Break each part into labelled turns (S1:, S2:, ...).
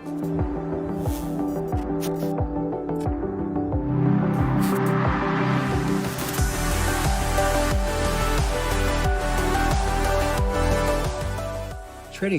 S1: Trading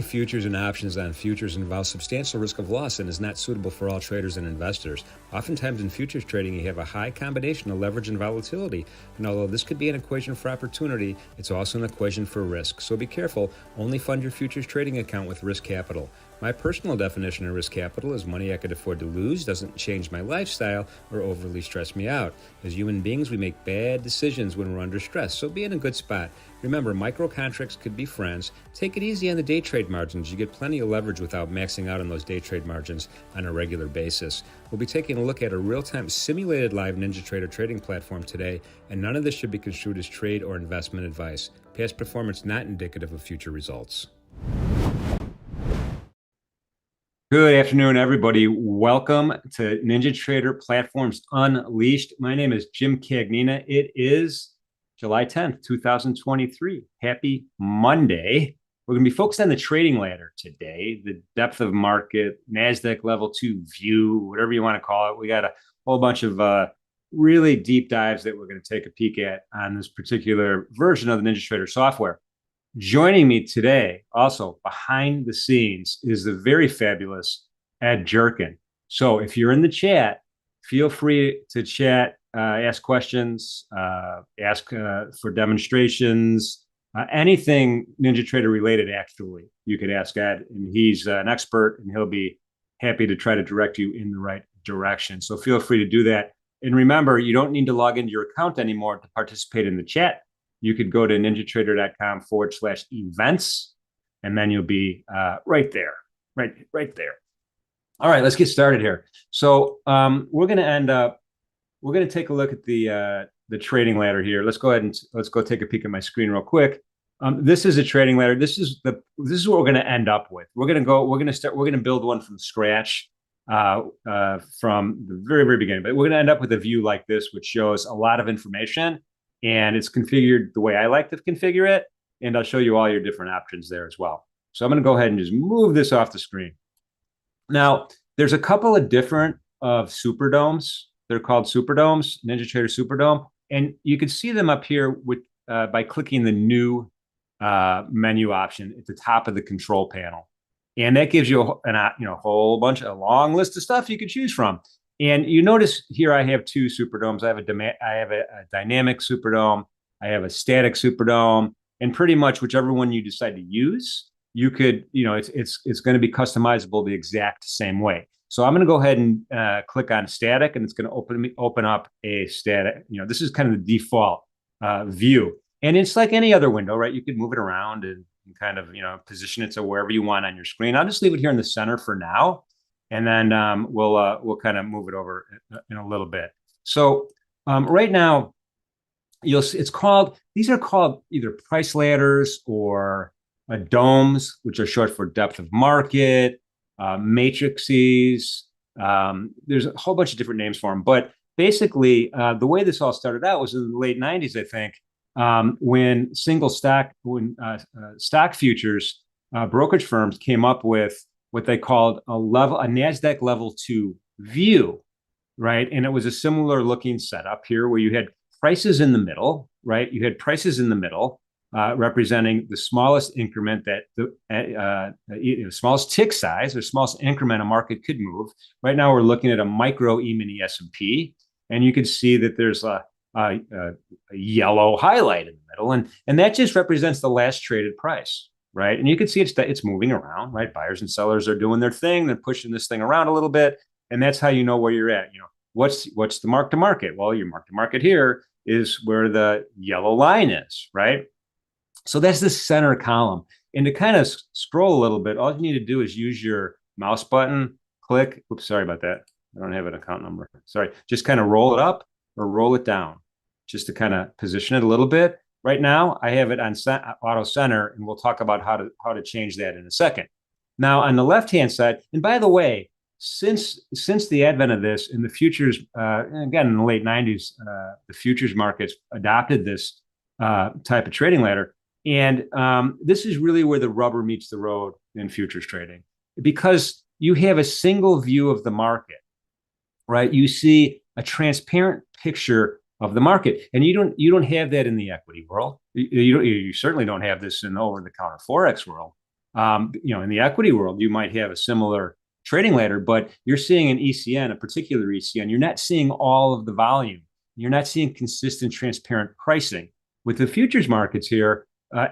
S1: futures and options on futures involves substantial risk of loss and is not suitable for all traders and investors. Oftentimes in futures trading, you have a high combination of leverage and volatility. And although this could be an equation for opportunity, it's also an equation for risk. So be careful. Only fund your futures trading account with risk capital. My personal definition of risk capital is money I could afford to lose, doesn't change my lifestyle, or overly stress me out. As human beings, we make bad decisions when we're under stress, so be in a good spot. Remember, micro contracts could be friends. Take it easy on the day trade margins. You get plenty of leverage without maxing out on those day trade margins on a regular basis. We'll be taking a look at a real-time simulated live NinjaTrader trading platform today, and none of this should be construed as trade or investment advice. Past performance not indicative of future results. Good afternoon, everybody. Welcome to NinjaTrader Platforms Unleashed. My name is Jim Cagnina. It is July 10th, 2023. Happy Monday. We're going to be focused on the trading ladder today, the depth of market, NASDAQ level 2 view, whatever you want to call it. We got a whole bunch of really deep dives that we're going to take a peek at on this particular version of the NinjaTrader software. Joining me today, also behind the scenes, is the very fabulous Ed Jerkin. So if you're in the chat, feel free to chat, ask questions, ask for demonstrations, anything NinjaTrader related, actually. You could ask Ed, and he's an expert, and he'll be happy to try to direct you in the right direction. So feel free to do that. And remember, you don't need to log into your account anymore to participate in the chat. You could go to ninjatrader.com/events, and then you'll be right there, right there. All right, let's get started here. So we're going to take a look at the trading ladder here. Let's go ahead and let's go take a peek at my screen real quick. This is a trading ladder. This is what we're going to end up with. We're going to build one from scratch from the very, very beginning. But we're going to end up with a view like this, which shows a lot of information. And it's configured the way I like to configure it. And I'll show you all your different options there as well. So I'm going to go ahead and just move this off the screen. Now, there's a couple of different Superdomes. They're called Superdomes, NinjaTrader SuperDOM. And you can see them up here with by clicking the new menu option at the top of the control panel. And that gives you a long list of stuff you can choose from. And you notice here I have two Superdomes. I have a dynamic Superdome. I have a static Superdome. And pretty much whichever one you decide to use, you could, it's going to be customizable the exact same way. So I'm going to go ahead and click on static, and it's going to open up a static. This is kind of the default view. And it's like any other window, right? You could move it around and kind of, position it to wherever you want on your screen. I'll just leave it here in the center for now. And then we'll kind of move it over in a little bit. So right now, you'll see these are called either price ladders or domes, which are short for depth of market, matrices. There's a whole bunch of different names for them. But basically, the way this all started out was in the late 90s, I think, when stock futures brokerage firms came up with what they called a NASDAQ level 2 view, right? And it was a similar looking setup here where you had prices in the middle, right? You had prices in the middle representing the smallest increment that the smallest tick size or smallest increment a market could move. Right now, we're looking at a micro E-mini S&P, and you can see that there's a yellow highlight in the middle, and that just represents the last traded price. Right. And you can see it's moving around, right? Buyers and sellers are doing their thing. They're pushing this thing around a little bit. And that's how you know where you're at. What's the mark to market? Well, your mark to market here is where the yellow line is, right? So that's the center column. And to kind of scroll a little bit, all you need to do is use your mouse button, click. Oops, sorry about that. I don't have an account number. Sorry. Just kind of roll it up or roll it down just to kind of position it a little bit. Right now, I have it on auto center, and we'll talk about how to change that in a second. Now, on the left-hand side, and by the way, since the advent of this in the futures, again, in the late 90s, the futures markets adopted this type of trading ladder. And this is really where the rubber meets the road in futures trading. Because you have a single view of the market, right? You see a transparent picture of the market, and you don't have that in the equity world. You certainly don't have this in the over-the-counter forex world. In the equity world, you might have a similar trading ladder, but you're seeing an ECN, a particular ECN. You're not seeing all of the volume. You're not seeing consistent, transparent pricing. With the futures markets here,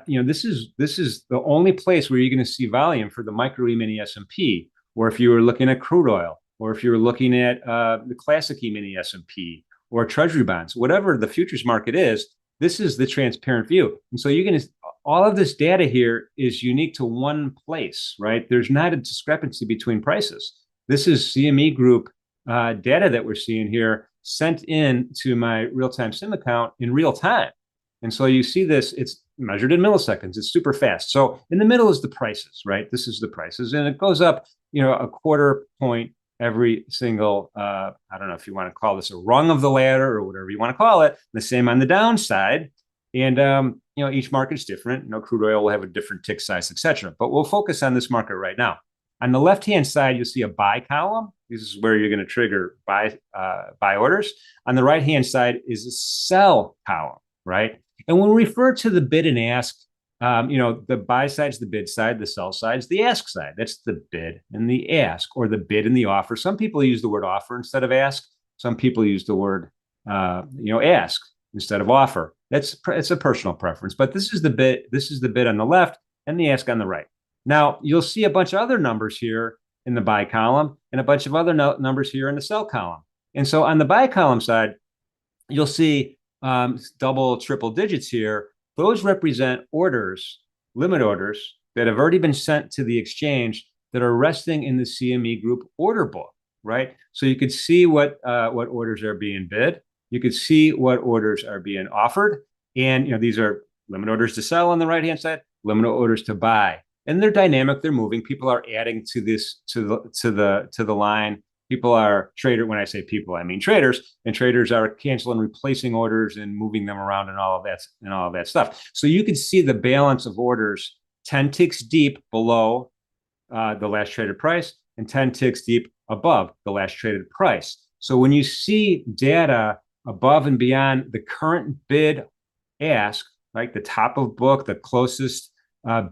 S1: this is the only place where you're going to see volume for the micro E-mini S&P, or if you were looking at crude oil, or if you're looking at the classic E-mini S&P or treasury bonds, whatever the futures market is, this is the transparent view. And so you're going to, all of this data here is unique to one place, right? There's not a discrepancy between prices. This is CME Group data that we're seeing here sent in to my real-time sim account in real time. And so you see this, it's measured in milliseconds. It's super fast. So in the middle is the prices, right? This is the prices. And it goes up, a quarter point every single, I don't know if you want to call this a rung of the ladder or whatever you want to call it. The same on the downside. And, each market is different. Crude oil will have a different tick size, et cetera. But we'll focus on this market right now. On the left-hand side, you'll see a buy column. This is where you're going to trigger buy orders. On the right-hand side is a sell column, right? And when we refer to the bid and ask, the buy side is the bid side, the sell side is the ask side. That's the bid and the ask, or the bid and the offer. Some people use the word offer instead of ask. Some people use the word, ask instead of offer. It's a personal preference, but this is the bid. This is the bid on the left and the ask on the right. Now you'll see a bunch of other numbers here in the buy column and a bunch of other numbers here in the sell column. And so on the buy column side, you'll see double, triple digits here. Those represent orders, limit orders that have already been sent to the exchange that are resting in the CME Group order book, right? So you could see what orders are being bid. You could see what orders are being offered. And, these are limit orders to sell on the right-hand side, limit orders to buy. And they're dynamic, they're moving. People are adding to this, to the line. People are when I say people, I mean traders, and traders are canceling, replacing orders and moving them around and all of that stuff. So you can see the balance of orders 10 ticks deep below the last traded price and 10 ticks deep above the last traded price. So when you see data above and beyond the current bid ask, like the top of book, the closest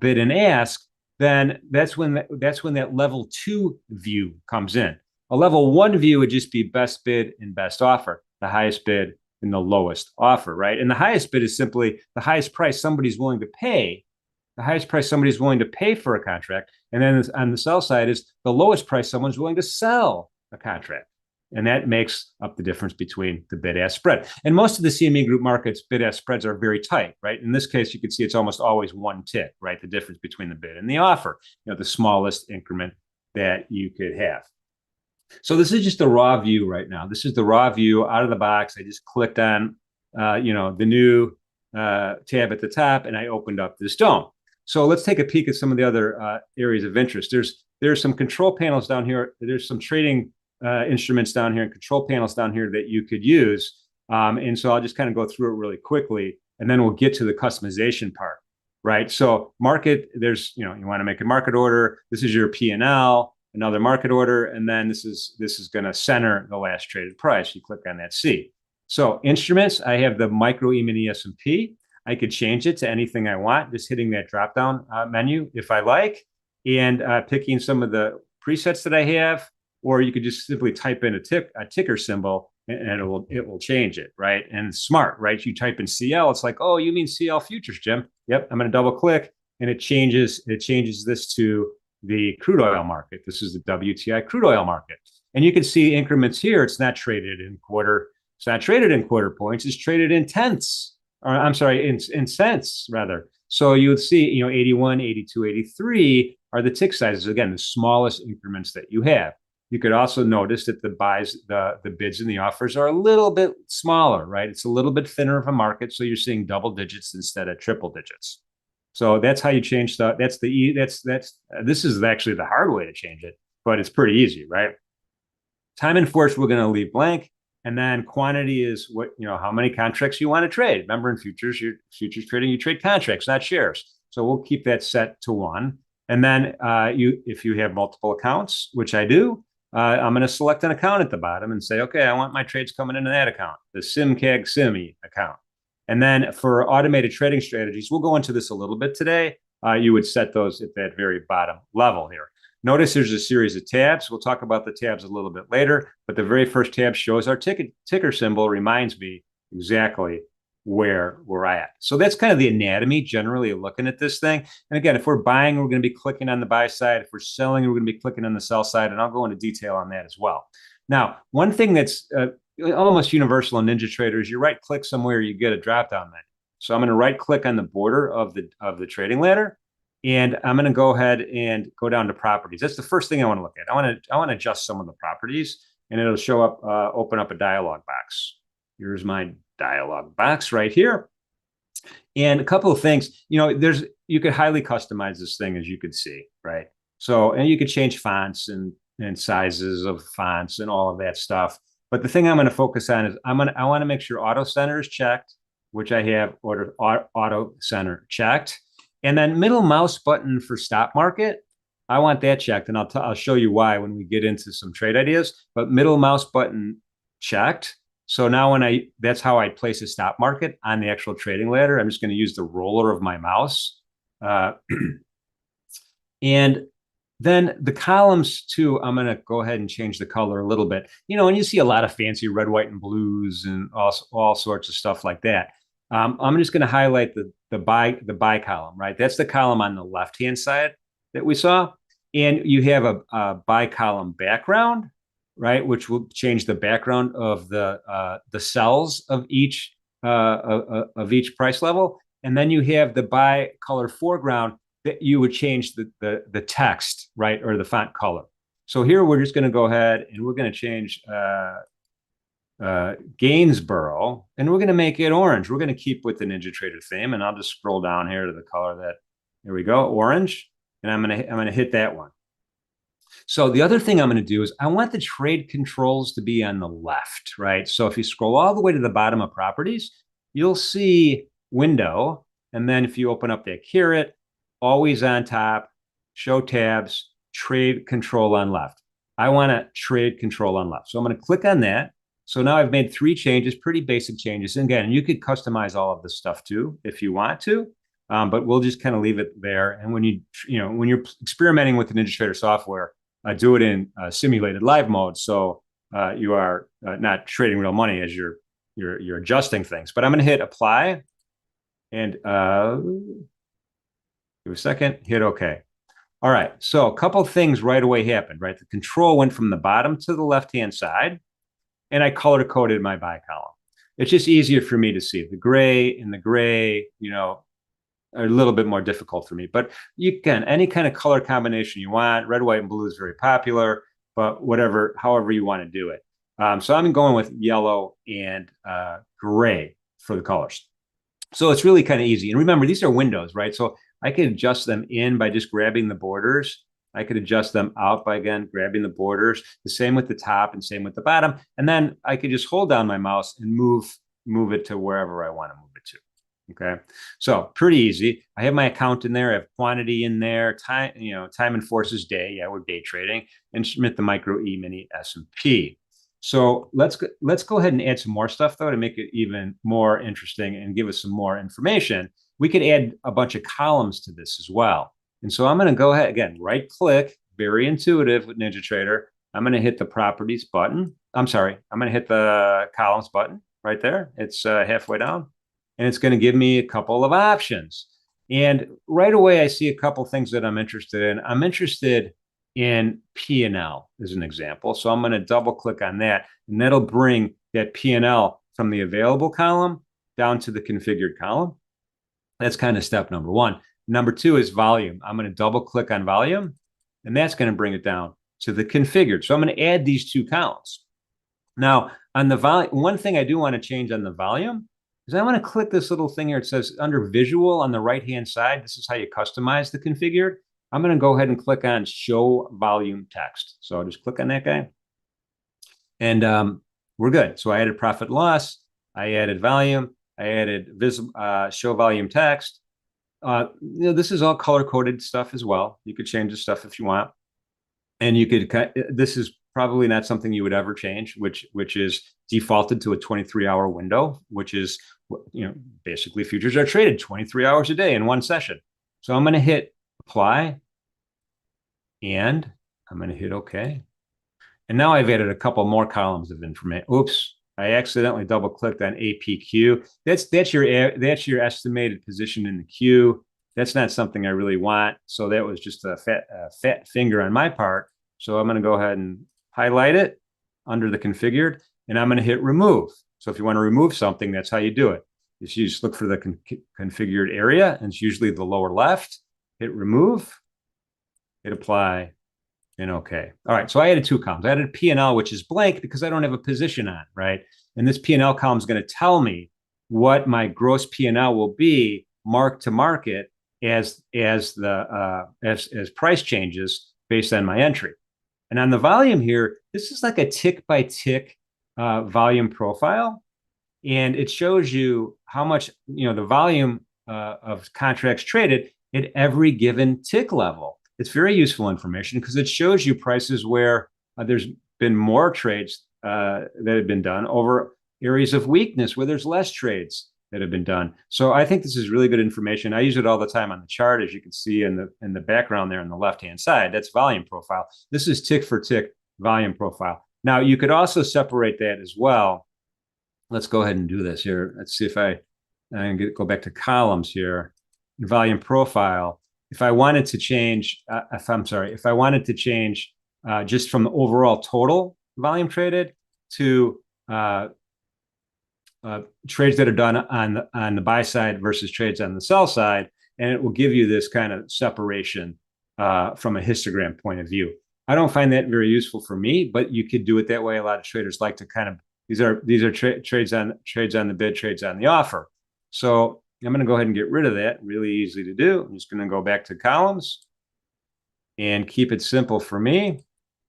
S1: bid and ask, then that's when that level 2 view comes in. A level 1 view would just be best bid and best offer, the highest bid and the lowest offer, right? And the highest bid is simply the highest price somebody's willing to pay, for a contract. And then on the sell side is the lowest price someone's willing to sell a contract. And that makes up the difference between the bid-ask spread. And most of the CME Group markets, bid-ask spreads are very tight, right? In this case, you can see it's almost always 1 tick, right? The difference between the bid and the offer, the smallest increment that you could have. So this is just a raw view right now. This is the raw view out of the box. I just clicked on, the new tab at the top, and I opened up this DOM. So let's take a peek at some of the other areas of interest. There's some control panels down here. There's some trading instruments down here and control panels down here that you could use. And so I'll just kind of go through it really quickly, and then we'll get to the customization part, right? So market, there's, you want to make a market order. This is your P&L, another market order, and then this is going to center the last traded price. You click on that C. So instruments, I have the micro E-mini S&P. I could change it to anything I want, just hitting that drop-down menu if I like, and picking some of the presets that I have, or you could just simply type in a ticker symbol and it will change it, right? And it's smart, right? You type in CL, it's like, oh, you mean CL futures, Jim? Yep, I'm going to double click, and it changes this to the crude oil market. This is the WTI crude oil market. And you can see increments here. It's not traded in quarter points. It's traded in tenths, or I'm sorry, in cents rather. So you would see, 81, 82, 83 are the tick sizes. Again, the smallest increments that you have. You could also notice that the bids and the offers are a little bit smaller, right? It's a little bit thinner of a market. So you're seeing double digits instead of triple digits. So that's how you change stuff. This is actually the hard way to change it, but it's pretty easy, right? Time and force, we're going to leave blank. And then quantity is how many contracts you want to trade. Remember, in futures trading, you trade contracts, not shares. So we'll keep that set to 1. And then if you have multiple accounts, which I do, I'm going to select an account at the bottom and say, okay, I want my trades coming into that account, the SimCag account. And then for automated trading strategies, we'll go into this a little bit today. You would set those at that very bottom level here. Notice there's a series of tabs. We'll talk about the tabs a little bit later, but the very first tab shows our ticker symbol, reminds me exactly where we're at. So that's kind of the anatomy generally of looking at this thing. And again, if we're buying, we're going to be clicking on the buy side. If we're selling, we're going to be clicking on the sell side, and I'll go into detail on that as well. Now, one thing that's almost universal in NinjaTrader is you right click somewhere, you get a drop down menu. So I'm going to right click on the border of the trading ladder, and I'm going to go ahead and go down to properties. That's the first thing I want to look at. I want to adjust some of the properties, and it'll show up, open up a dialog box. Here's my dialog box right here. And a couple of things, you could highly customize this thing, as you could see, right? So, and you could change fonts and sizes of fonts and all of that stuff. But the thing I'm going to focus on is I want to make sure auto center is checked, which I have ordered auto center checked. And then middle mouse button for stop market, I want that checked. And I'll show you why when we get into some trade ideas, but middle mouse button checked. So now that's how I place a stop market on the actual trading ladder. I'm just going to use the roller of my mouse. And then the columns too, I'm going to go ahead and change the color a little bit. And you see a lot of fancy red, white, and blues and all sorts of stuff like that. I'm just going to highlight the buy column, right? That's the column on the left-hand side that we saw. And you have a buy column background, right, which will change the background of the cells of each price level, and then you have the buy color foreground that you would change the text, right, or the font color. So here we're just going to go ahead and we're going to change Gainsborough, and we're going to make it orange. We're going to keep with the NinjaTrader theme, and I'll just scroll down here to the color that. There we go, orange, and I'm going to hit that one. So the other thing I'm going to do is I want the trade controls to be on the left, right? So if you scroll all the way to the bottom of properties, you'll see window. And then if you open up that caret, always on top, show tabs, trade control on left. I want to trade control on left. So I'm going to click on that. So now I've made 3 changes, pretty basic changes. And again, you could customize all of this stuff too, if you want to. But we'll just kind of leave it there. And when you're experimenting with the NinjaTrader software, do it in simulated live mode, so you are not trading real money as you're adjusting things. But I'm going to hit apply, and give a second, hit OK. All right, so a couple things right away happened, right? The control went from the bottom to the left-hand side, and I color-coded my buy column. It's just easier for me to see. The gray and the gray, are a little bit more difficult for me, but you can, any kind of color combination you want. Red, white, and blue is very popular, but however you want to do it. So I'm going with yellow and gray for the colors. So it's really kind of easy. And remember, these are windows, right? So I could adjust them in by just grabbing the borders. I could adjust them out by, again, grabbing the borders. The same with the top and same with the bottom. And then I could just hold down my mouse and move it to wherever I want to move it to. Okay, so pretty easy. I have my account in there. I have quantity in there. Time, time and forces day. Yeah, we're day trading. Instrument the micro E mini S&P. So let's go ahead and add some more stuff though to make it even more interesting and give us some more information. We could add a bunch of columns to this as well. And so I'm going to go ahead again, right click, very intuitive with NinjaTrader. I'm going to hit the properties button. I'm sorry, I'm going to hit the columns button right there. It's halfway down. And it's going to give me a couple of options. And right away, I see a couple things that I'm interested in. I'm interested in P&L as an example. So I'm going to double click on that, and that'll bring that P&L from the available column down to the configured column. That's kind of step number 1. Number 2 is volume. I'm going to double click on volume, and that's going to bring it down to the configured. So I'm going to add these 2 columns. Now, on the volume, one thing I do want to change on the volume is I want to click this little thing here. It says under visual on the right-hand side. This is how you customize the configured. I'm going to go ahead and click on show volume text. So I'll just click on that guy. And we're good. So I added profit loss. I added volume. I added show volume text. This is all color-coded stuff as well. You could change the stuff if you want. And you could, this is probably not something you would ever change, which is defaulted to a 23-hour window, which is, basically futures are traded 23 hours a day in one session. So I'm going to hit apply, and I'm going to hit OK. And now I've added a couple more columns of information. Oops, I accidentally double clicked on APQ. That's your estimated position in the queue. That's not something I really want. So that was just a fat finger on my part. So I'm going to go ahead and highlight it under the configured, and I'm going to hit remove. So if you want to remove something, that's how you do it. You just look for the configured area, and it's usually the lower left. Hit remove, hit apply, and OK. All right, so I added two columns. I added P&L, which is blank because I don't have a position on, right? And this P&L column is going to tell me what my gross P&L will be marked to market as price changes based on my entry. And on the volume here, this is like a tick by tick volume profile, and it shows you how much the volume of contracts traded at every given tick level. It's very useful information because it shows you prices where there's been more trades that have been done over areas of weakness where there's less trades that have been done. So I think this is really good information. I use it all the time on the chart, as you can see in the background there on the left-hand side. That's volume profile. This is tick for tick volume profile. Now you could also separate that as well. Let's go ahead and do this here. Let's see if I can go back to columns here. Volume profile. If I wanted to change, if I wanted to change just from the overall total volume traded to trades that are done on the buy side versus trades on the sell side, and it will give you this kind of separation from a histogram point of view. I don't find that very useful for me, but you could do it that way. A lot of traders like to kind of these are trades on the bid, trades on the offer. So I'm going to go ahead and get rid of that. Really easy to do. I'm just going to go back to columns and keep it simple for me.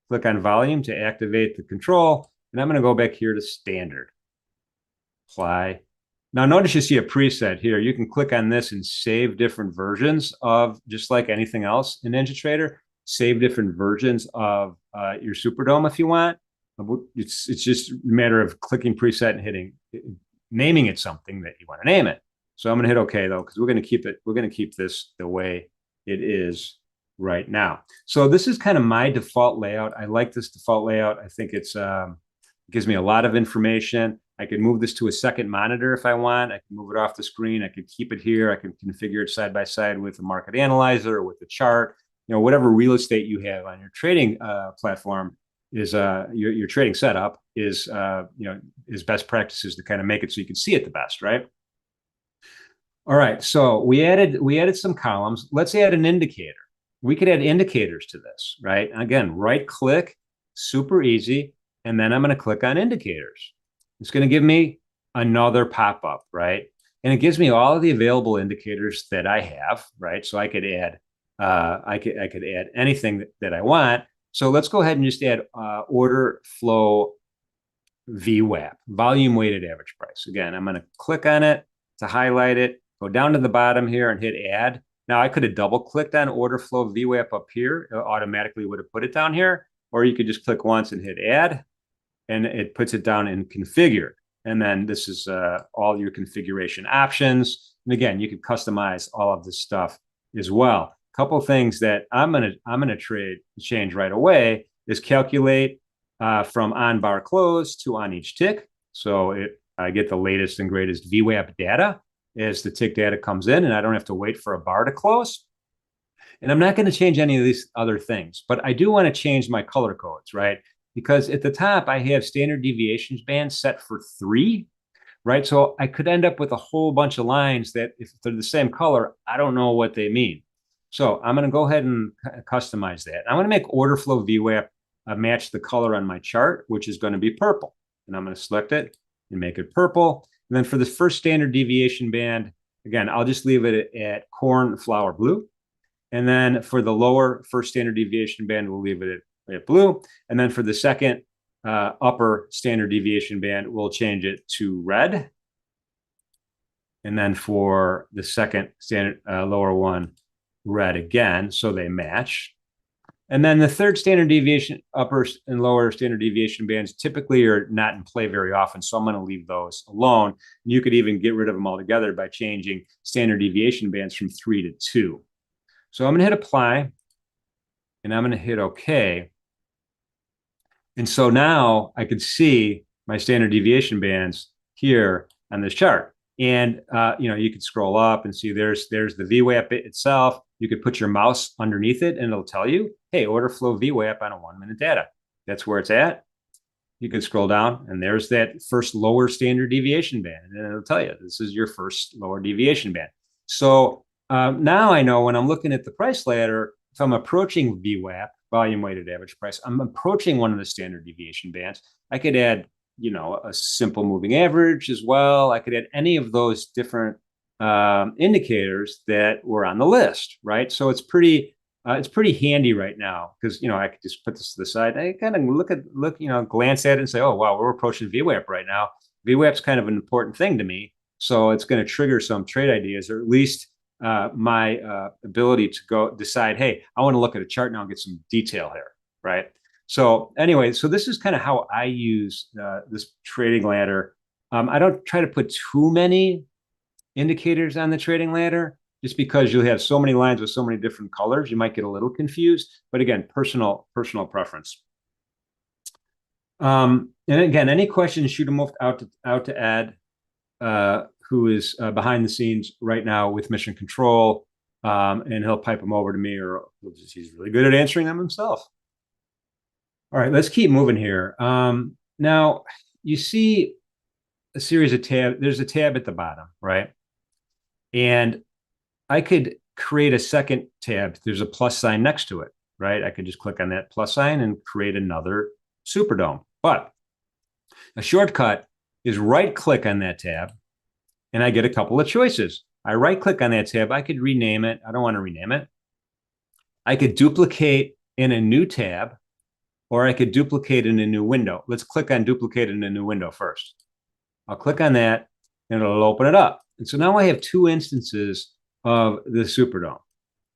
S1: Click on volume to activate the control, and I'm going to go back here to standard. Apply. Now notice you see a preset here. You can click on this and save different versions of, just like anything else in NinjaTrader, save different versions of your Superdome if you want. It's just a matter of clicking preset and naming it something that you want to name it. So I'm going to hit OK though, because we're going to keep this the way it is right now. So this is kind of my default layout. I like this default layout. I think it gives me a lot of information. I can move this to a second monitor if I want. I can move it off the screen. I can keep it here. I can configure it side by side with the market analyzer or with the chart. Whatever real estate you have on your trading platform is your trading setup is best practices to kind of make it so you can see it the best, right? All right, so we added some columns. Let's add an indicator. We could add indicators to this, right? Again, right click, super easy, and then I'm going to click on indicators. It's going to give me another pop-up, right? And it gives me all of the available indicators that I have, right? So I could add I could add anything that I want. So let's go ahead and just add order flow VWAP, volume weighted average price. Again, I'm going to click on it to highlight it, go down to the bottom here and hit add. Now I could have double clicked on order flow VWAP up here. It automatically would have put it down here, or you could just click once and hit add, and it puts it down in configured. And then this is all your configuration options. And again, you could customize all of this stuff as well. A couple of things that I'm gonna change right away is calculate from on bar close to on each tick. So I get the latest and greatest VWAP data as the tick data comes in, and I don't have to wait for a bar to close. And I'm not going to change any of these other things, but I do want to change my color codes, right? Because at the top, I have standard deviations band set for 3, right? So I could end up with a whole bunch of lines that, if they're the same color, I don't know what they mean. So I'm going to go ahead and customize that. I'm going to make order flow VWAP match the color on my chart, which is going to be purple. And I'm going to select it and make it purple. And then for the first standard deviation band, again, I'll just leave it at cornflower blue. And then for the lower first standard deviation band, we'll leave it at blue. And then for the second upper standard deviation band, we'll change it to red. And then for the second standard lower one, red again, so they match. And then the third standard deviation, upper and lower standard deviation bands typically are not in play very often, so I'm going to leave those alone. You could even get rid of them altogether by changing standard deviation bands from 3 to 2. So I'm going to hit apply, and I'm going to hit OK. And so now I could see my standard deviation bands here on this chart. And you could scroll up and see there's the VWAP itself. You could put your mouse underneath it and it'll tell you, hey, order flow VWAP on a 1-minute data. That's where it's at. You can scroll down and there's that first lower standard deviation band. And it'll tell you this is your first lower deviation band. So now I know when I'm looking at the price ladder, if I'm approaching VWAP, volume weighted average price, I'm approaching one of the standard deviation bands. I could add a simple moving average as well. I could add any of those different indicators that were on the list, right? So it's pretty handy right now because I could just put this to the side. I kind of glance at it and say, oh wow, we're approaching VWAP right now. VWAP's kind of an important thing to me, so it's going to trigger some trade ideas, or at least my ability to go decide, hey, I want to look at a chart now and get some detail here, right? So anyway, so this is kind of how I use this trading ladder. I don't try to put too many indicators on the trading ladder, just because you'll have so many lines with so many different colors, you might get a little confused. But again, personal preference. And again, any questions, shoot them out to Ed, who is behind the scenes right now with Mission Control, and he'll pipe them over to me, or he's really good at answering them himself. All right, let's keep moving here. Now, you see a series of tabs. There's a tab at the bottom, right? And I could create a second tab. There's a plus sign next to it, right? I could just click on that plus sign and create another Superdome. But a shortcut is right-click on that tab, and I get a couple of choices. I right-click on that tab. I could rename it. I don't want to rename it. I could duplicate in a new tab, or I could duplicate in a new window. Let's click on duplicate in a new window first. I'll click on that, and it'll open it up. And so now I have two instances of the Superdome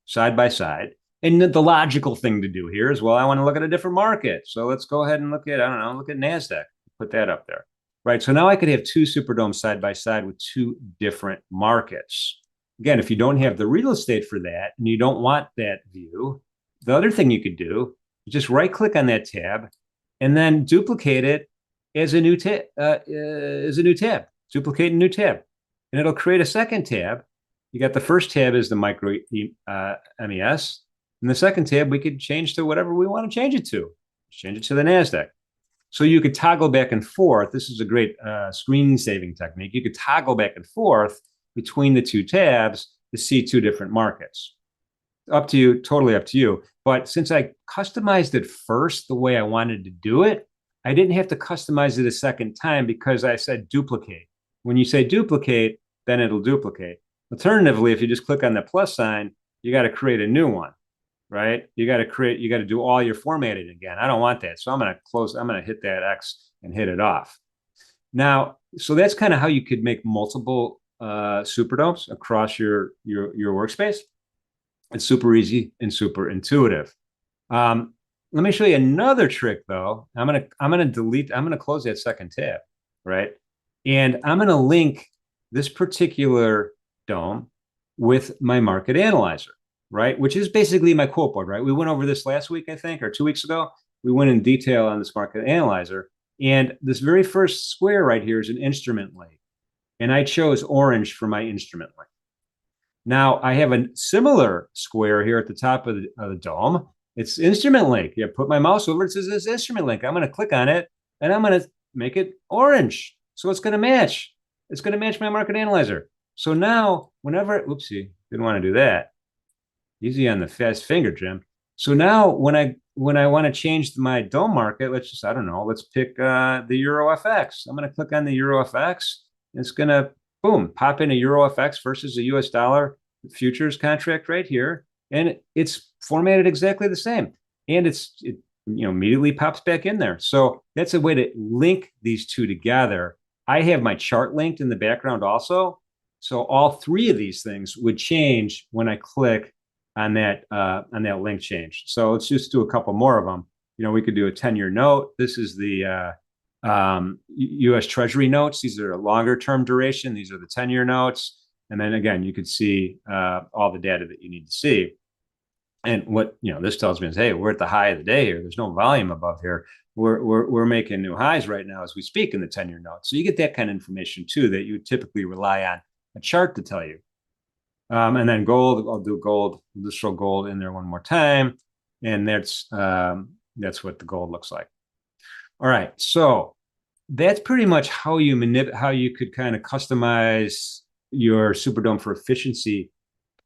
S1: side by side. And the logical thing to do here is, well, I want to look at a different market. So let's go ahead and look at NASDAQ, put that up there, right? So now I could have two Superdomes side by side with two different markets. Again, if you don't have the real estate for that and you don't want that view, the other thing you could do is just right click on that tab and then duplicate it as a new tab, duplicate a new tab, and it'll create a second tab. You got the first tab is the micro MES, and the second tab we could change to whatever we want to change it to. Change it to the NASDAQ. So you could toggle back and forth. This is a great screen saving technique. You could toggle back and forth between the two tabs to see two different markets. Up to you, totally up to you. But since I customized it first the way I wanted to do it, I didn't have to customize it a second time because I said duplicate. When you say duplicate, then it'll duplicate. Alternatively, if you just click on the plus sign, you got to create a new one, right? You got to do all your formatting again. I don't want that. So I'm going to hit that X and hit it off. Now, so that's kind of how you could make multiple Superdomes across your workspace. It's super easy and super intuitive. Let me show you another trick though. I'm gonna close that second tab, right? And I'm gonna link this particular dome with my market analyzer, right? Which is basically my quote board, right? We went over this last week, I think, or 2 weeks ago. We went in detail on this market analyzer. And this very first square right here is an instrument link. And I chose orange for my instrument link. Now I have a similar square here at the top of the dome. It's instrument link. Yeah, put my mouse over it, says this instrument link. I'm going to click on it and I'm going to make it orange. So it's going to match. It's going to match my market analyzer. So now whenever, oopsie, didn't want to do that. Easy on the fast finger, Jim. So now when I want to change my dome market, let's pick the Euro FX. I'm going to click on the Euro FX. It's going to, boom, pop in a Euro FX versus a US dollar futures contract right here. And it's formatted exactly the same. And it immediately pops back in there. So that's a way to link these two together. I have my chart linked in the background also. So all three of these things would change when I click on that link change. So let's just do a couple more of them. We could do a 10-year note. This is the U.S. Treasury notes. These are a longer term duration. These are the 10-year notes. And then again, you could see all the data that you need to see. And what this tells me is, hey, we're at the high of the day here. There's no volume above here. We're making new highs right now as we speak in the 10-year note. So you get that kind of information too that you would typically rely on a chart to tell you. And then gold, I'll do gold. I'll just throw gold in there one more time, and that's what the gold looks like. All right, so that's pretty much how you could kind of customize your Superdome for efficiency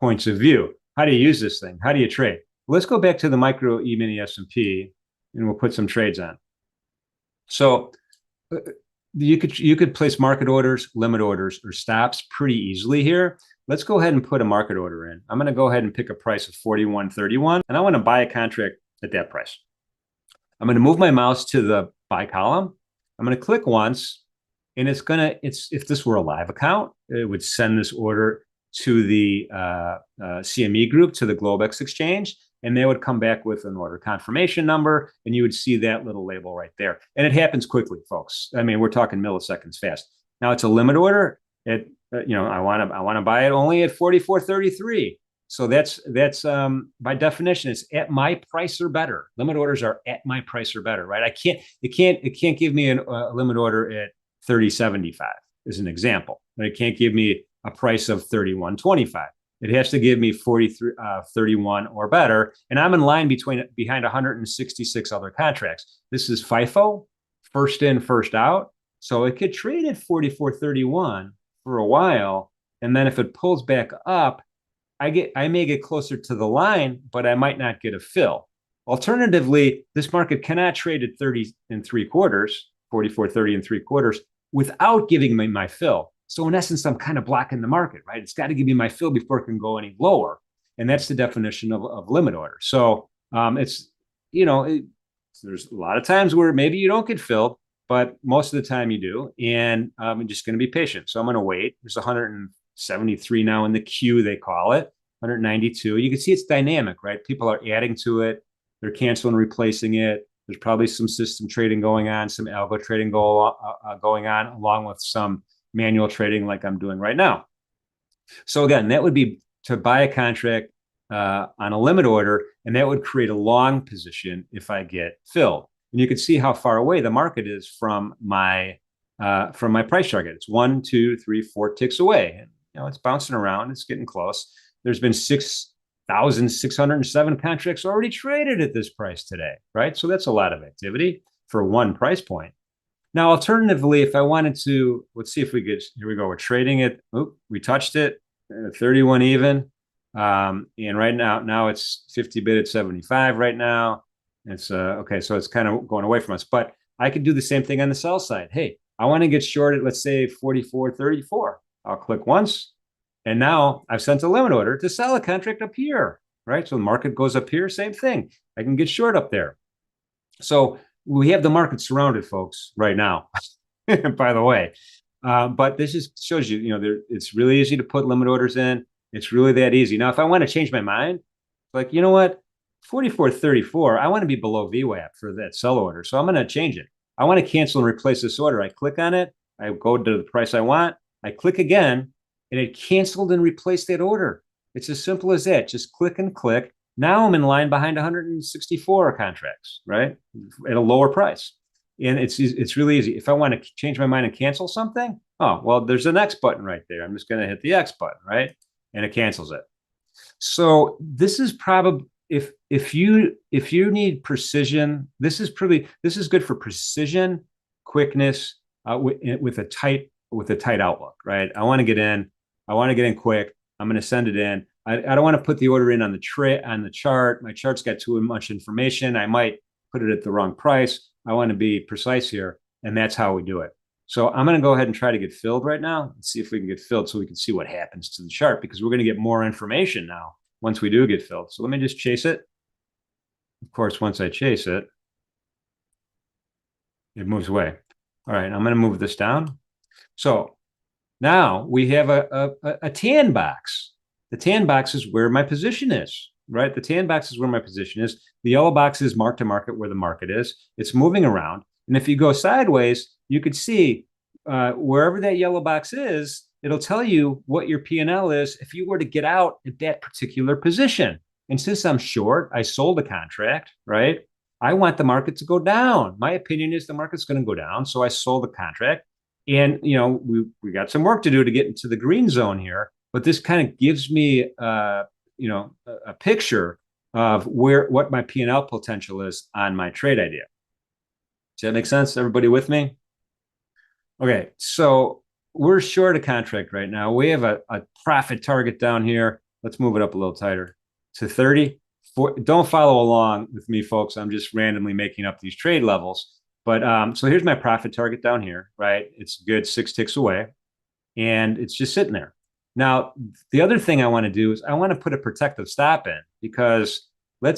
S1: points of view. How do you use this thing? How do you trade? Let's go back to the micro E-mini S&P, and we'll put some trades on. So you could place market orders, limit orders, or stops pretty easily here. Let's go ahead and put a market order in. I'm going to go ahead and pick a price of 41.31, and I want to buy a contract at that price. I'm going to move my mouse to the buy column. I'm going to click once, and if this were a live account, it would send this order to the CME group, to the Globex exchange, and they would come back with an order confirmation number, and you would see that little label right there. And it happens quickly, folks. I mean, we're talking milliseconds fast. Now it's a limit order. I want to buy it only at 44.33. So that's by definition, it's at my price or better. Limit orders are at my price or better, right? It can't give me a limit order at 30.75 as an example. It can't give me a price of 31.25. It has to give me 43.31 or better, and I'm in line behind 166 other contracts. This is FIFO, first in, first out. So it could trade at 44.31 for a while, and then if it pulls back up, I may get closer to the line, but I might not get a fill. Alternatively, this market cannot trade at 30 3/4, 44.30 3/4, without giving me my fill. So in essence, I'm kind of blocking the market, right? It's got to give me my fill before it can go any lower. And that's the definition of limit order. So there's a lot of times where maybe you don't get filled, but most of the time you do. And I'm just going to be patient. So I'm going to wait. There's 173 now in the queue, they call it, 192. You can see it's dynamic, right? People are adding to it. They're canceling, replacing it. There's probably some system trading going on, some algo trading going on, along with some manual trading like I'm doing right now. So again, that would be to buy a contract on a limit order, and that would create a long position if I get filled. And you can see how far away the market is from my price target. It's 1, 2, 3, 4 ticks away. And it's bouncing around. It's getting close. There's been 6,607 contracts already traded at this price today, right? So that's a lot of activity for one price point. Now, alternatively, if I wanted to, let's see if we get, here we go. We're trading it. Oop, we touched it, 31 even. And right now it's 50 bid at 75 right now. It's okay, so it's kind of going away from us. But I could do the same thing on the sell side. Hey, I want to get shorted, let's say 44.34. I'll click once, and now I've sent a limit order to sell a contract up here, right? So the market goes up here, same thing. I can get short up there. So we have the market surrounded, folks, right now, by the way. But this just shows you, it's really easy to put limit orders in. It's really that easy. Now, if I want to change my mind, like, you know what, 44.34, I want to be below VWAP for that sell order. So I'm going to change it. I want to cancel and replace this order. I click on it. I go to the price I want. I click again, and it canceled and replaced that order. It's as simple as that. Just click and click. Now I'm in line behind 164 contracts, right, at a lower price. And it's really easy. If I want to change my mind and cancel something, oh, well, there's an X button right there. I'm just going to hit the X button, right? And it cancels it. So this is probably, if you need precision, this is good for precision, quickness, with a tight outlook, right? I want to get in quick. I'm going to send it in. I don't want to put the order in on the chart. My chart's got too much information. I might put it at the wrong price. I want to be precise here, and that's how we do it. So I'm going to go ahead and try to get filled right now and see if we can get filled so we can see what happens to the chart, because we're going to get more information now once we do get filled. So let me just chase it. Of course, once I chase it, it moves away. All right, I'm going to move this down. So Now we have a tan box. The tan box is where my position is, right? The tan box is where my position is. The yellow box is mark to market where the market is. It's moving around. And if you go sideways, you could see wherever that yellow box is, it'll tell you what your P&L is if you were to get out at that particular position. And since I'm short, I sold a contract, right? I want the market to go down. My opinion is the market's going to go down. So I sold the contract. And, we got some work to do to get into the green zone here. But this kind of gives me, a picture of what my P&L potential is on my trade idea. Does that make sense? Everybody with me? Okay, so we're short a contract right now. We have a profit target down here. Let's move it up a little tighter to 30. Don't follow along with me, folks. I'm just randomly making up these trade levels. But so here's my profit target down here, right? It's good 6 ticks away, and it's just sitting there. Now, the other thing I want to do is I want to put a protective stop in, because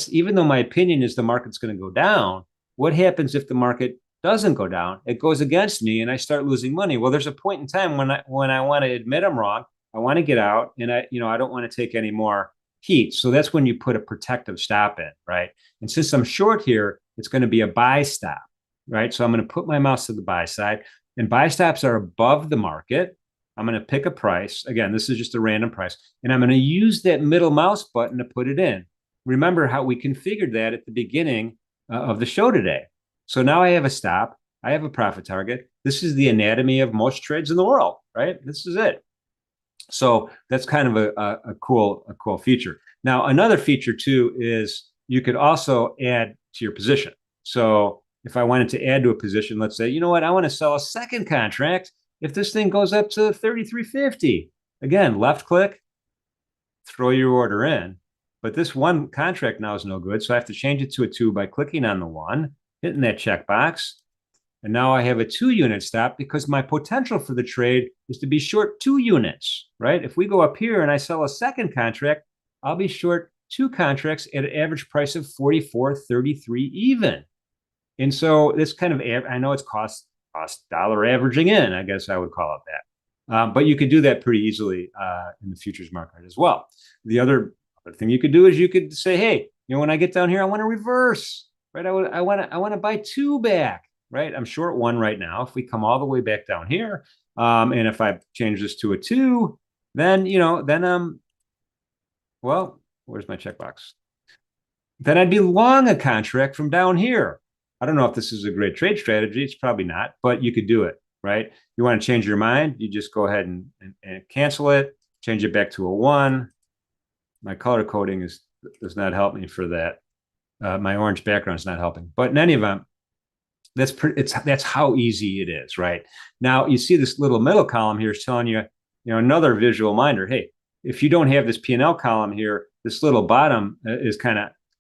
S1: even though my opinion is the market's going to go down, what happens if the market doesn't go down? It goes against me and I start losing money. Well, there's a point in time when I want to admit I'm wrong. I want to get out, and I don't want to take any more heat. So that's when you put a protective stop in, right? And since I'm short here, it's going to be a buy stop, right? So I'm going to put my mouse to the buy side, and buy stops are above the market. I'm going to pick a price. Again, this is just a random price, and I'm going to use that middle mouse button to put it in. Remember how we configured that at the beginning of the show today. So now I have a stop. I have a profit target. This is the anatomy of most trades in the world, right? This is it. So that's kind of a cool feature. Now, another feature too is you could also add to your position. So if I wanted to add to a position, let's say, you know what, I want to sell a second contract. If this thing goes up to 33.50, again, left click, throw your order in. But this one contract now is no good. So I have to change it to a 2 by clicking on the 1, hitting that checkbox. And now I have a 2-unit stop, because my potential for the trade is to be short 2 units, right? If we go up here and I sell a second contract, I'll be short 2 contracts at an average price of 44.33 even. And so this kind of, I know it's cost dollar averaging in, I guess I would call it that. But you could do that pretty easily in the futures market as well. The other thing you could do is you could say, hey, when I get down here, I want to reverse, right? I want to buy 2 back, right? I'm short 1 right now. If we come all the way back down here, and if I change this to a 2, then well, where's my checkbox? Then I'd be long a contract from down here. I don't know if this is a great trade strategy. It's probably not, but you could do it, right? You want to change your mind, you just go ahead and cancel it, change it back to a 1. My color coding does not help me for that. My orange background is not helping. But in any event, that's how easy it is, right? Now you see this little middle column here is telling you, another visual reminder. Hey, if you don't have this P&L column here, this little bottom is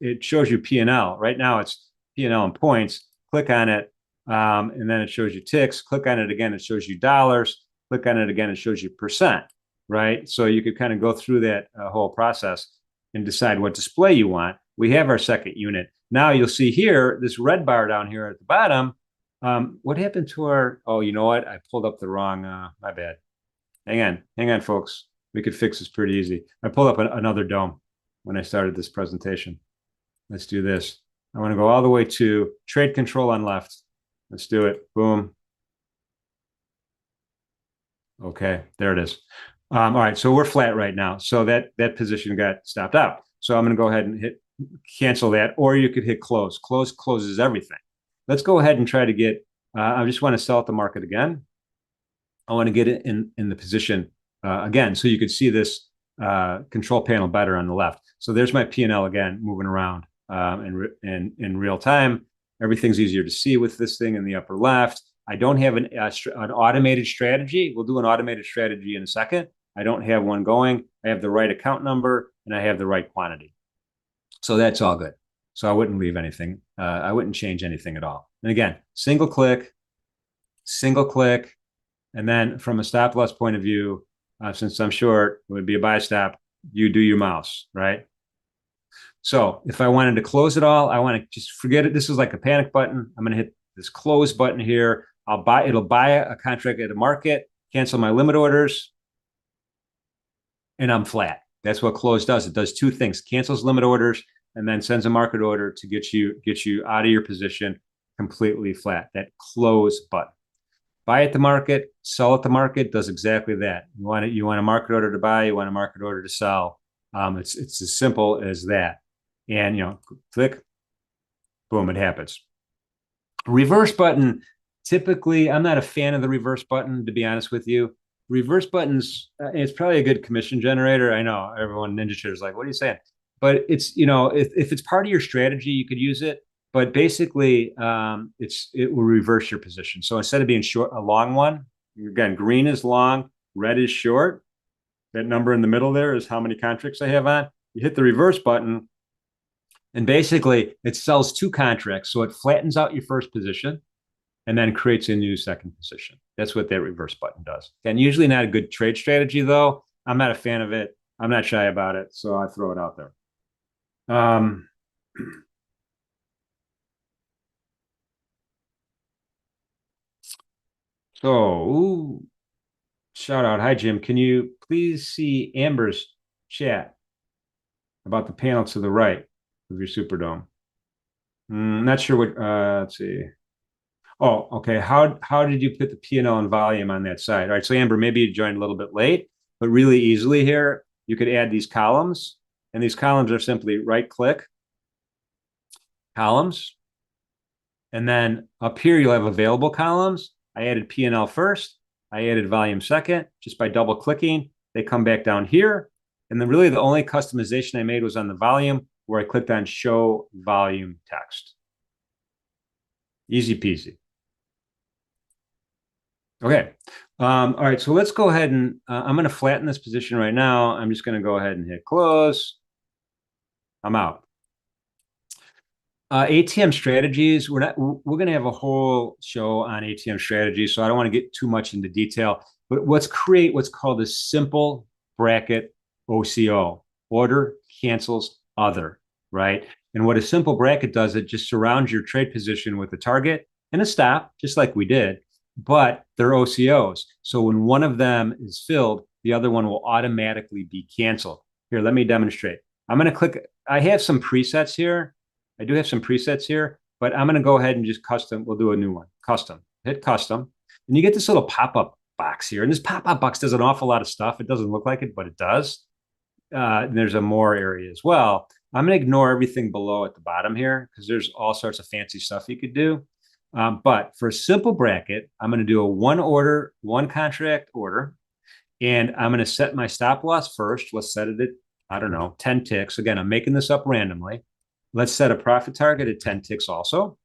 S1: it shows you P&L. Right now it's P&L and points. Click on it, and then it shows you ticks. Click on it again, it shows you dollars. Click on it again, it shows you percent, right? So you could kind of go through that whole process and decide what display you want. We have our second unit. Now you'll see here, this red bar down here at the bottom. What happened to our, oh, you know what? I pulled up the wrong, my bad. Hang on, folks. We could fix this pretty easy. I pulled up another DOM when I started this presentation. Let's do this. I want to go all the way to trade control on left. Let's do it. Boom. Okay, there it is. All right, so we're flat right now. So that position got stopped out. So I'm going to go ahead and hit cancel that, or you could hit close. Close closes everything. Let's go ahead and try to get, I just want to sell at the market again. I want to get it in the position again, so you could see this control panel better on the left. So there's my P&L again, moving around in real time. Everything's easier to see with this thing in the upper left. I don't have an automated strategy. We'll do an automated strategy in a second. I don't have one going. I have the right account number and I have the right quantity. So that's all good. So I wouldn't leave anything. I wouldn't change anything at all. And again, single click, and then from a stop loss point of view, since I'm short, it would be a buy stop. You do your mouse, right? So if I wanted to close it all, I want to just forget it. This is like a panic button. I'm going to hit this close button here. It'll buy a contract at a market, cancel my limit orders, and I'm flat. That's what close does. It does two things: cancels limit orders and then sends a market order to get you out of your position completely flat. That close button. Buy at the market, sell at the market does exactly that. You want a market order to buy, you want a market order to sell. It's as simple as that. And click, boom, it happens. Reverse button. Typically, I'm not a fan of the reverse button, to be honest with you. Reverse buttons, it's probably a good commission generator. I know everyone NinjaTrader is like, what are you saying? But it's, if it's part of your strategy, you could use it. But basically, it will reverse your position. So instead of being short, a long one, again, green is long, red is short. That number in the middle there is how many contracts I have on. You hit the reverse button, and basically it sells two contracts. So it flattens out your first position and then creates a new second position. That's what that reverse button does. And usually not a good trade strategy, though. I'm not a fan of it. I'm not shy about it, so I throw it out there. So, shout out. Hi, Jim. Can you please see Amber's chat about the panel to the right of your Superdome? Not sure what, let's see. Oh, okay. How did you put the P&L and volume on that side? All right. So Amber, maybe you joined a little bit late, but really easily here, you could add these columns, and these columns are simply right click, columns. And then up here, you'll have available columns. I added P&L first. I added volume second, just by double clicking. They come back down here. And then really the only customization I made was on the volume, where I clicked on show volume text. Easy peasy. Okay. All right. So let's go ahead and I'm going to flatten this position right now. I'm just going to go ahead and hit close. I'm out. ATM strategies. We're going to have a whole show on ATM strategies, so I don't want to get too much into detail. But let's create what's called a simple bracket OCO: order cancels other, right? And what a simple bracket does, it just surrounds your trade position with a target and a stop, just like we did. But they're OCOs. So when one of them is filled, the other one will automatically be canceled. Here, let me demonstrate. I'm going to click. I have some presets here. I do have some presets here, but I'm going to go ahead and just custom. We'll do a new one. Custom. Hit custom. And you get this little pop-up box here. And this pop-up box does an awful lot of stuff. It doesn't look like it, but it does. And there's a more area as well. I'm going to ignore everything below at the bottom here because there's all sorts of fancy stuff you could do. But for a simple bracket, I'm going to do a one contract order. And I'm going to set my stop loss first. Let's set it at, I don't know, 10 ticks. Again, I'm making this up randomly. Let's set a profit target at 10 ticks also.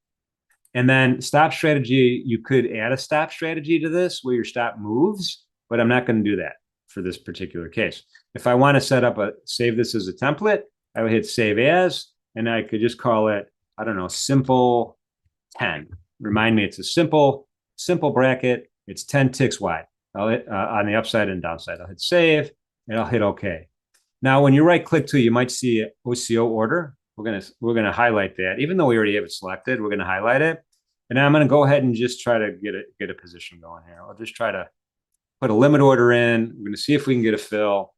S1: And then stop strategy, you could add a stop strategy to this where your stop moves, but I'm not going to do that for this particular case. If I want to save this as a template, I would hit save as, and I could just call it, I don't know, simple 10. Remind me, it's a simple bracket. It's 10 ticks wide. I'll hit on the upside and downside. I'll hit save, and I'll hit OK. Now, when you right click too, you might see OCO order. We're gonna highlight that, even though we already have it selected. We're gonna highlight it, and then I'm gonna go ahead and just try to get a position going here. I'll just try to put a limit order in. We're gonna see if we can get a fill.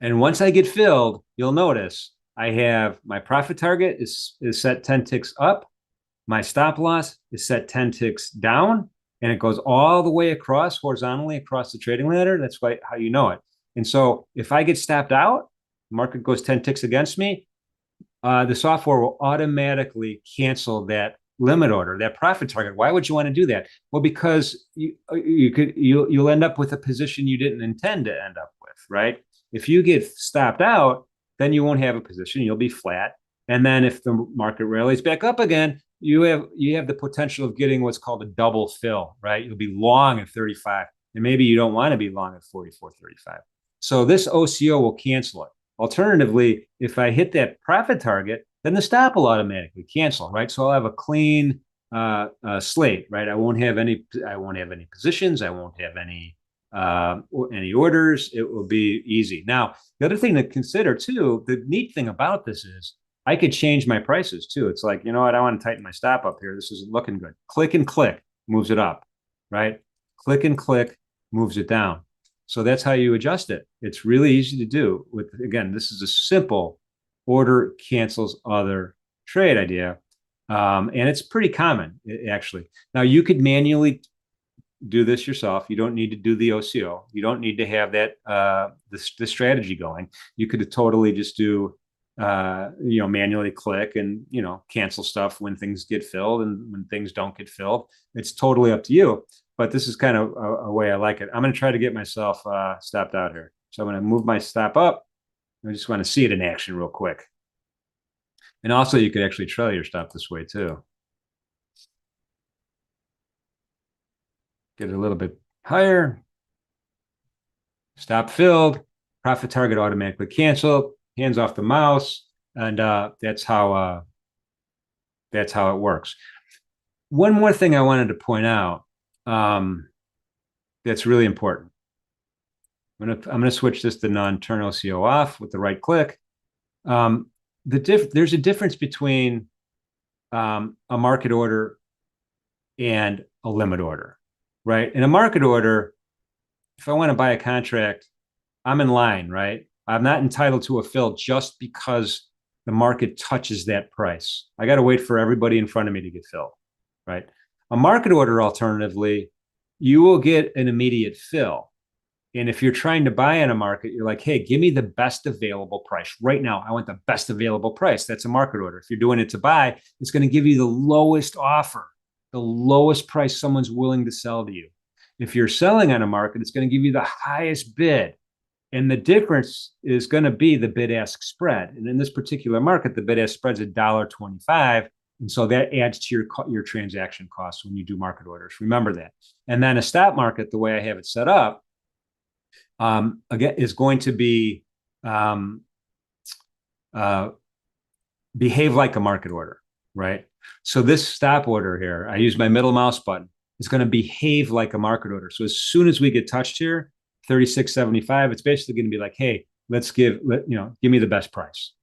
S1: And once I get filled, you'll notice I have my profit target is set 10 ticks up. My stop loss is set 10 ticks down, and it goes all the way across horizontally across the trading ladder. That's how you know it. And so if I get stopped out, market goes 10 ticks against me, the software will automatically cancel that limit order, that profit target. Why would you want to do that? Well, because you'll end up with a position you didn't intend to end up with, right? If you get stopped out, then you won't have a position. You'll be flat. And then if the market rallies back up again, you have the potential of getting what's called a double fill, right? You'll be long at 35, and maybe you don't want to be long at 44.35. So this OCO will cancel it. Alternatively, if I hit that profit target, then the stop will automatically cancel, right? So I'll have a clean slate, right? I won't have any positions. I won't have any orders. It will be easy. Now, the other thing to consider too, the neat thing about this is I could change my prices too. It's like, you know what? I want to tighten my stop up here. This isn't looking good. Click and click moves it up, right? click and click moves it down. So that's how you adjust it. It's really easy to do. With, again, this is a simple order cancels other trade idea. And it's pretty common, actually. Now, you could manually do this yourself. You don't need to do the OCO. You don't need to have that the strategy going. You could totally just do manually click and cancel stuff when things get filled and when things don't get filled. It's totally up to you. But this is kind of a way I like it. I'm going to try to get myself stopped out here. So I'm going to move my stop up. I just want to see it in action real quick. And also, you could actually trail your stop this way too. Get it a little bit higher. Stop filled. Profit target automatically canceled. Hands off the mouse, and that's how it works. One more thing I wanted to point out that's really important. I'm gonna switch this to non-turn OCO off with the right click. There's a difference between a market order and a limit order, right? In a market order, if I want to buy a contract, I'm in line, right? I'm not entitled to a fill just because the market touches that price. I got to wait for everybody in front of me to get filled, right? A market order, alternatively, you will get an immediate fill. And if you're trying to buy in a market, you're like, hey, give me the best available price. Right now, I want the best available price. That's a market order. If you're doing it to buy, it's going to give you the lowest offer, the lowest price someone's willing to sell to you. If you're selling on a market, it's going to give you the highest bid. And the difference is going to be the bid-ask spread. And in this particular market, the bid-ask spread is $1.25. And so that adds to your transaction costs when you do market orders. Remember that. And then a stop market, the way I have it set up, again, is going to be behave like a market order, right? So this stop order here, I use my middle mouse button. It's going to behave like a market order. So as soon as we get touched here, 36.75, it's basically going to be like, hey, give me the best price.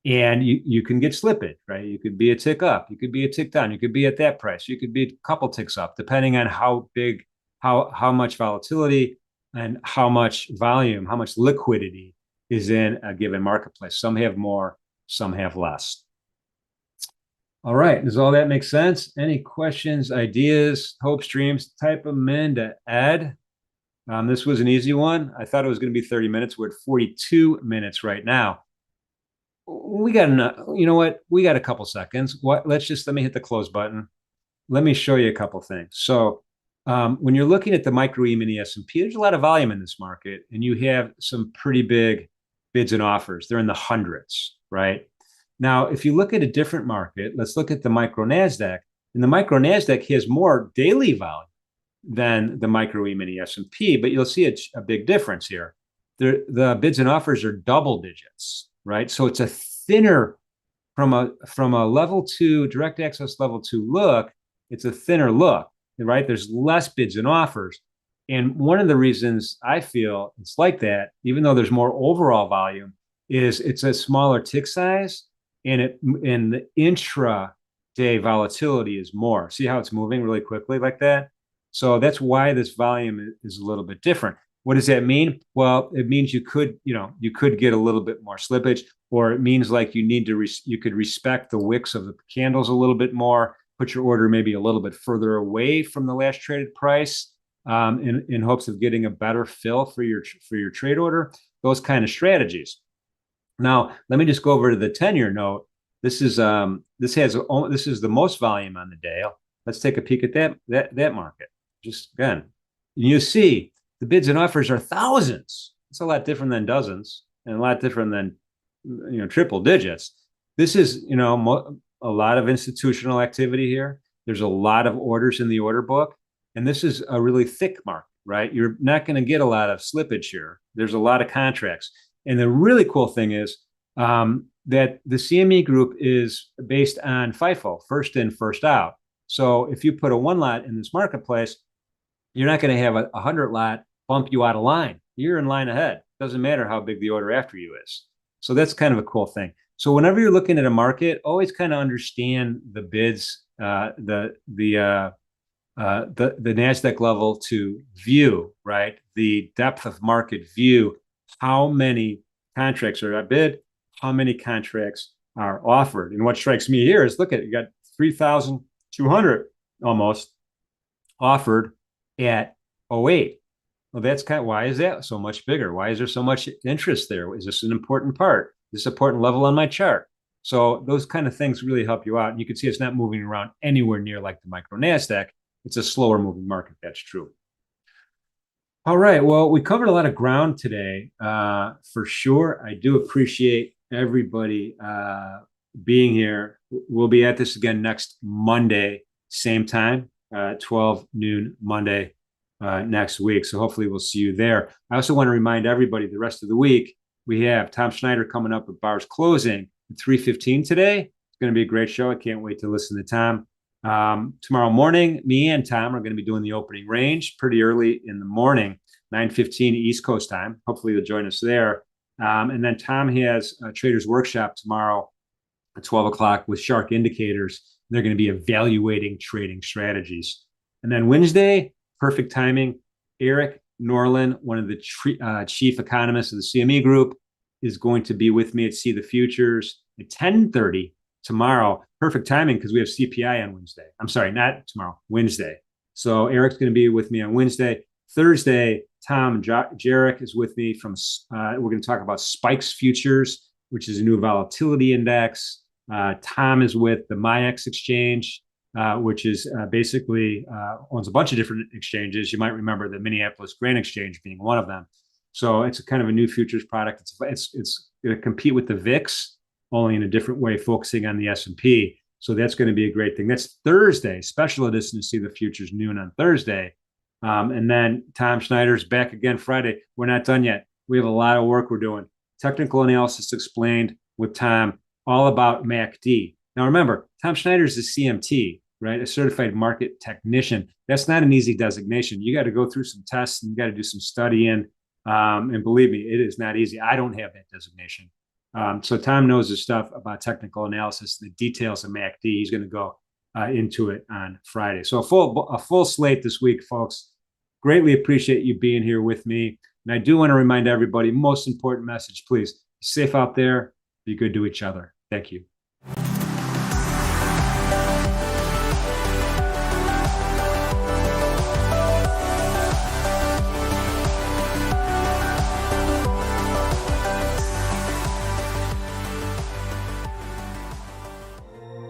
S1: And you can get slippage, right? You could be a tick up, you could be a tick down, you could be at that price, you could be a couple ticks up, depending on how big, how much volatility and how much volume, how much liquidity is in a given marketplace. Some have more, some have less. All right, does all that make sense? Any questions, ideas, hopes, dreams? Type them in to Ed. This was an easy one. I thought it was going to be 30 minutes. We're at 42 minutes right now. We got you know what? We got a couple seconds. Let me hit the close button. Let me show you a couple things. So when you're looking at the micro E-mini S&P, there's a lot of volume in this market, and you have some pretty big bids and offers. They're in the hundreds, right? Now, if you look at a different market, let's look at the micro NASDAQ. And the micro NASDAQ has more daily volume than the micro E-mini S&P, but you'll see a big difference here. The bids and offers are double digits, right? So it's a thinner, from a level 2 direct access level 2 look, it's a thinner look, right? There's less bids and offers. And one of the reasons I feel it's like that, even though there's more overall volume, is it's a smaller tick size, and the intra-day volatility is more. See how it's moving really quickly like that? So that's why this volume is a little bit different. What does that mean? Well, it means you could get a little bit more slippage, or it means like you could respect the wicks of the candles a little bit more, put your order maybe a little bit further away from the last traded price, in hopes of getting a better fill for your trade order. Those kind of strategies. Now, let me just go over to the 10-year note. This is the most volume on the day. Let's take a peek at that market. Just again, you see the bids and offers are thousands. It's a lot different than dozens, and a lot different than triple digits. This is a lot of institutional activity here. There's a lot of orders in the order book, and this is a really thick market, right? You're not going to get a lot of slippage here. There's a lot of contracts. And the really cool thing is that the CME group is based on FIFO, first in, first out. So if you put a 1 lot in this marketplace, you're not going to have a 100 lot bump you out of line. You're in line ahead. Doesn't matter how big the order after you is. So that's kind of a cool thing. So whenever you're looking at a market, always kind of understand the bids, the the NASDAQ level to view, right? The depth of market view, how many contracts are at bid, how many contracts are offered. And what strikes me here is, look at it, you got 3,200 almost offered at 08. Well, that's kind of, why is that so much bigger? Why is there so much interest there? Is this an important part? Is this an important level on my chart? So those kind of things really help you out. And you can see it's not moving around anywhere near like the micro NASDAQ. It's a slower moving market. That's true. All right. Well, we covered a lot of ground today, for sure. I do appreciate everybody being here. We'll be at this again next Monday, same time, 12 noon Monday next week. So hopefully we'll see you there. I also want to remind everybody the rest of the week, we have Tom Schneider coming up with Bars Closing at 3:15 today. It's going to be a great show. I can't wait to listen to Tom. Tomorrow morning, me and Tom are going to be doing the opening range pretty early in the morning, 9:15 East Coast time. Hopefully you'll join us there. And then Tom has a Traders Workshop tomorrow at 12 o'clock with Shark Indicators. They're going to be evaluating trading strategies. And then Wednesday, perfect timing, Eric Norlin, one of the chief economists of the CME Group, is going to be with me at See the Futures at 10:30 tomorrow. Perfect timing because we have CPI on Wednesday. I'm sorry, not tomorrow, Wednesday. So Eric's going to be with me on Wednesday. Thursday, Tom Jarek is with me from, we're going to talk about Spikes Futures, which is a new volatility index. Tom is with the MIAX exchange, which is basically owns a bunch of different exchanges. You might remember the Minneapolis Grain Exchange being one of them. So it's a kind of a new futures product. It's going to compete with the VIX, only in a different way, focusing on the S&P. So that's going to be a great thing. That's Thursday, special edition to See the Futures, noon on Thursday. And then Tom Schneider's back again Friday. We're not done yet. We have a lot of work we're doing. Technical analysis explained with Tom, all about MACD. Now remember, Tom Schneider is a CMT, right? A certified market technician. That's not an easy designation. You got to go through some tests and you got to do some studying. And believe me, it is not easy. I don't have that designation. So Tom knows his stuff about technical analysis, the details of MACD. He's going to go into it on Friday. So a full slate this week, folks. Greatly appreciate you being here with me. And I do want to remind everybody, most important message, please, be safe out there, be good to each other. Thank you.